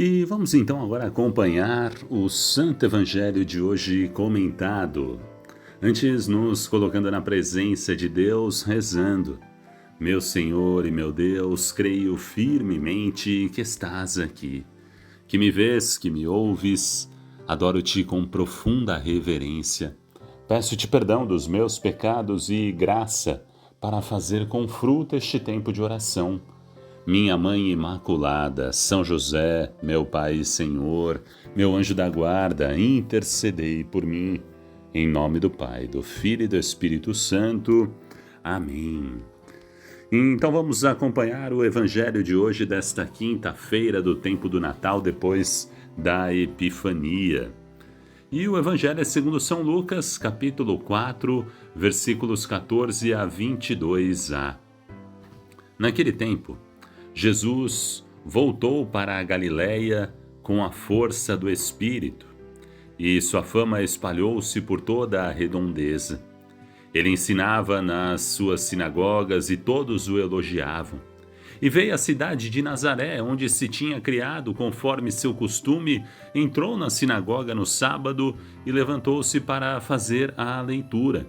E vamos então agora acompanhar o Santo Evangelho de hoje comentado. Antes, nos colocando na presença de Deus, rezando. Meu Senhor e meu Deus, creio firmemente que estás aqui, que me vês, que me ouves. Adoro-te com profunda reverência. Peço-te perdão dos meus pecados e graça para fazer com fruto este tempo de oração. Minha Mãe Imaculada, São José, meu Pai e Senhor, meu anjo da guarda, intercedei por mim. Em nome do Pai, do Filho e do Espírito Santo. Amém. Então vamos acompanhar o Evangelho de hoje, desta quinta-feira do tempo do Natal, depois da Epifania. E o Evangelho é segundo São Lucas, capítulo 4, versículos 14 a 22a. Naquele tempo, Jesus voltou para a Galiléia com a força do Espírito, e sua fama espalhou-se por toda a redondeza. Ele ensinava nas suas sinagogas e todos o elogiavam. E veio à cidade de Nazaré, onde se tinha criado, conforme seu costume, entrou na sinagoga no sábado e levantou-se para fazer a leitura.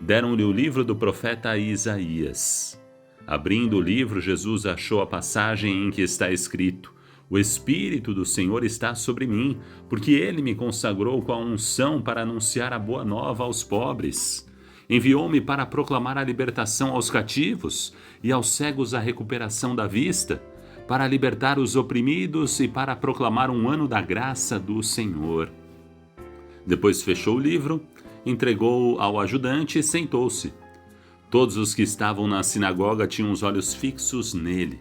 Deram-lhe o livro do profeta Isaías. Abrindo o livro, Jesus achou a passagem em que está escrito: O Espírito do Senhor está sobre mim, porque Ele me consagrou com a unção para anunciar a boa nova aos pobres. Enviou-me para proclamar a libertação aos cativos e aos cegos a recuperação da vista, para libertar os oprimidos e para proclamar um ano da graça do Senhor. Depois fechou o livro, entregou-o ao ajudante e sentou-se. Todos os que estavam na sinagoga tinham os olhos fixos nele.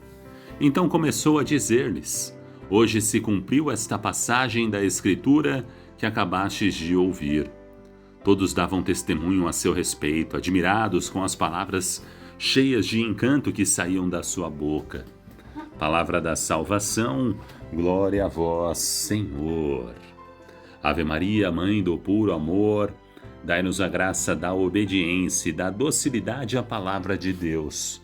Então começou a dizer-lhes: Hoje se cumpriu esta passagem da Escritura que acabastes de ouvir. Todos davam testemunho a seu respeito, admirados com as palavras cheias de encanto que saíam da sua boca. Palavra da salvação, glória a vós, Senhor. Ave Maria, Mãe do puro amor, dai-nos a graça da obediência e da docilidade à palavra de Deus,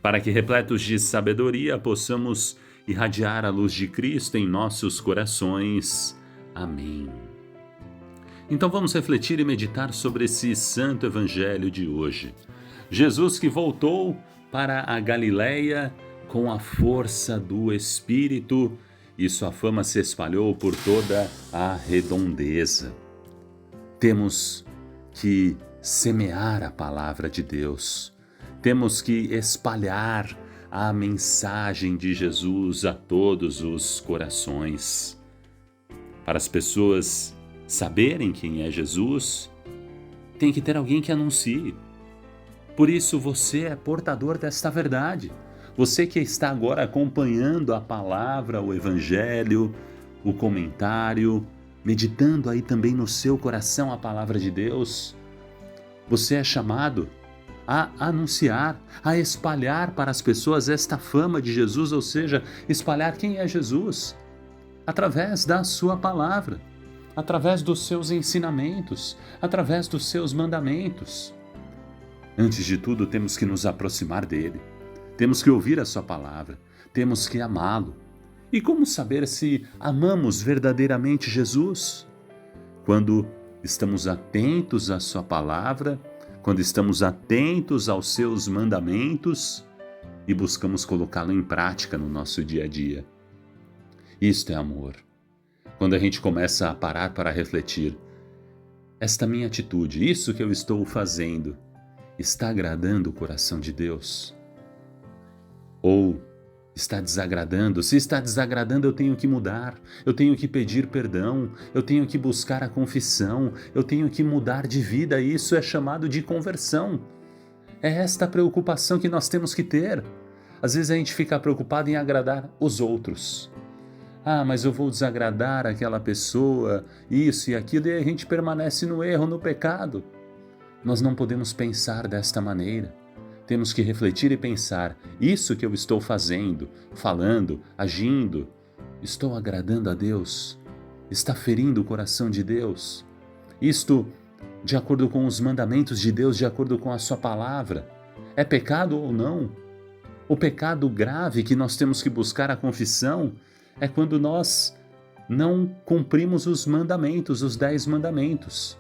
para que, repletos de sabedoria, possamos irradiar a luz de Cristo em nossos corações. Amém. Então vamos refletir e meditar sobre esse Santo Evangelho de hoje. Jesus que voltou para a Galiléia com a força do Espírito e sua fama se espalhou por toda a redondeza. Temos que semear a palavra de Deus. Temos que espalhar a mensagem de Jesus a todos os corações. Para as pessoas saberem quem é Jesus, tem que ter alguém que anuncie. Por isso você é portador desta verdade. Você que está agora acompanhando a palavra, o Evangelho, o comentário, meditando aí também no seu coração a palavra de Deus, você é chamado a anunciar, a espalhar para as pessoas esta fama de Jesus, ou seja, espalhar quem é Jesus, através da sua palavra, através dos seus ensinamentos, através dos seus mandamentos. Antes de tudo, temos que nos aproximar dele, temos que ouvir a sua palavra, temos que amá-lo. E como saber se amamos verdadeiramente Jesus? Quando estamos atentos à sua palavra, quando estamos atentos aos seus mandamentos e buscamos colocá-lo em prática no nosso dia a dia. Isto é amor. Quando a gente começa a parar para refletir, esta minha atitude, isso que eu estou fazendo, está agradando o coração de Deus? Ou está desagradando? Se está desagradando, eu tenho que mudar, eu tenho que pedir perdão, eu tenho que buscar a confissão, eu tenho que mudar de vida. Isso é chamado de conversão. É esta preocupação que nós temos que ter. Às vezes a gente fica preocupado em agradar os outros. Mas eu vou desagradar aquela pessoa, isso e aquilo, e a gente permanece no erro, no pecado. Nós não podemos pensar desta maneira. Temos que refletir e pensar: isso que eu estou fazendo, falando, agindo, estou agradando a Deus? Está ferindo o coração de Deus? Isto de acordo com os mandamentos de Deus, de acordo com a sua palavra? É pecado ou não? O pecado grave que nós temos que buscar a confissão é quando nós não cumprimos os mandamentos, os 10 mandamentos.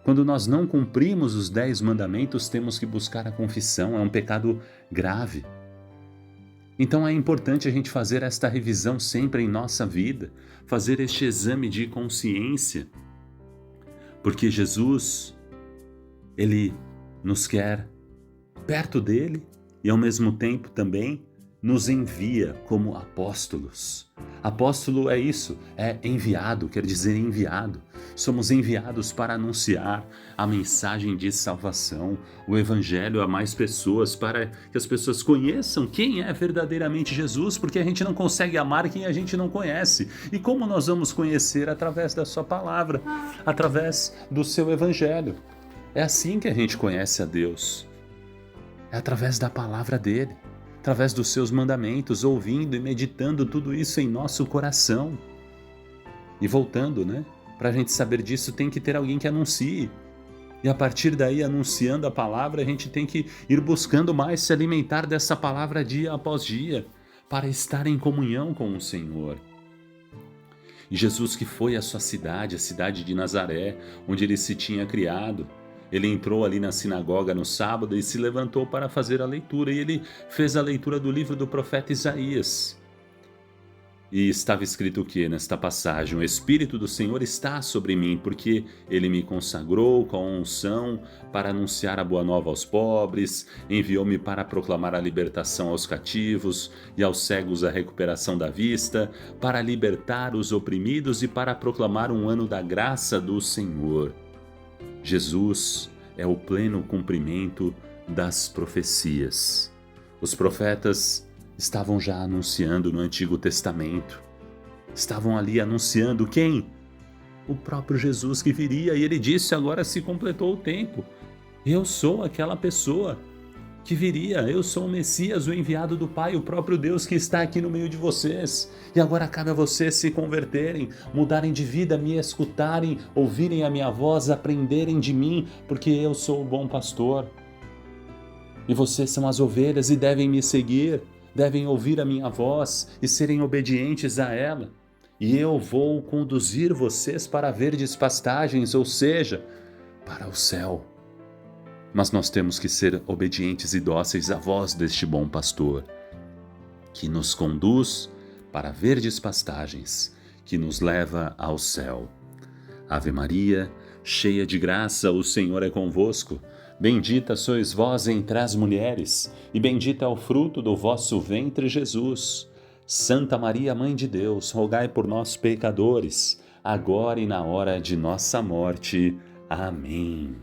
Quando nós não cumprimos os 10 mandamentos, temos que buscar a confissão, é um pecado grave. Então é importante a gente fazer esta revisão sempre em nossa vida, fazer este exame de consciência, porque Jesus, Ele nos quer perto dele e ao mesmo tempo também nos envia como apóstolos. Apóstolo é isso, é enviado, quer dizer enviado. Somos enviados para anunciar a mensagem de salvação, o evangelho a mais pessoas, para que as pessoas conheçam quem é verdadeiramente Jesus, porque a gente não consegue amar quem a gente não conhece. E como nós vamos conhecer? Através da sua palavra, através do seu evangelho. É assim que a gente conhece a Deus. É através da palavra dele, através dos seus mandamentos, ouvindo e meditando tudo isso em nosso coração. E voltando, para a gente saber disso, tem que ter alguém que anuncie. E a partir daí, anunciando a palavra, a gente tem que ir buscando mais se alimentar dessa palavra dia após dia, para estar em comunhão com o Senhor. E Jesus, que foi à sua cidade, a cidade de Nazaré, onde ele se tinha criado, ele entrou ali na sinagoga no sábado e se levantou para fazer a leitura. E ele fez a leitura do livro do profeta Isaías. E estava escrito o que nesta passagem? O Espírito do Senhor está sobre mim, porque Ele me consagrou com a unção para anunciar a boa nova aos pobres, enviou-me para proclamar a libertação aos cativos e aos cegos a recuperação da vista, para libertar os oprimidos e para proclamar um ano da graça do Senhor. Jesus é o pleno cumprimento das profecias. Os profetas estavam já anunciando no Antigo Testamento. Estavam ali anunciando quem? O próprio Jesus que viria, e ele disse: agora se completou o tempo. Eu sou aquela pessoa que viria, eu sou o Messias, o enviado do Pai, o próprio Deus que está aqui no meio de vocês. E agora cabe a vocês se converterem, mudarem de vida, me escutarem, ouvirem a minha voz, aprenderem de mim, porque eu sou o bom pastor. E vocês são as ovelhas e devem me seguir, devem ouvir a minha voz e serem obedientes a ela. E eu vou conduzir vocês para verdes pastagens, ou seja, para o céu. Mas nós temos que ser obedientes e dóceis à voz deste bom pastor, que nos conduz para verdes pastagens, que nos leva ao céu. Ave Maria, cheia de graça, o Senhor é convosco. Bendita sois vós entre as mulheres, e bendito é o fruto do vosso ventre, Jesus. Santa Maria, Mãe de Deus, rogai por nós, pecadores, agora e na hora de nossa morte. Amém.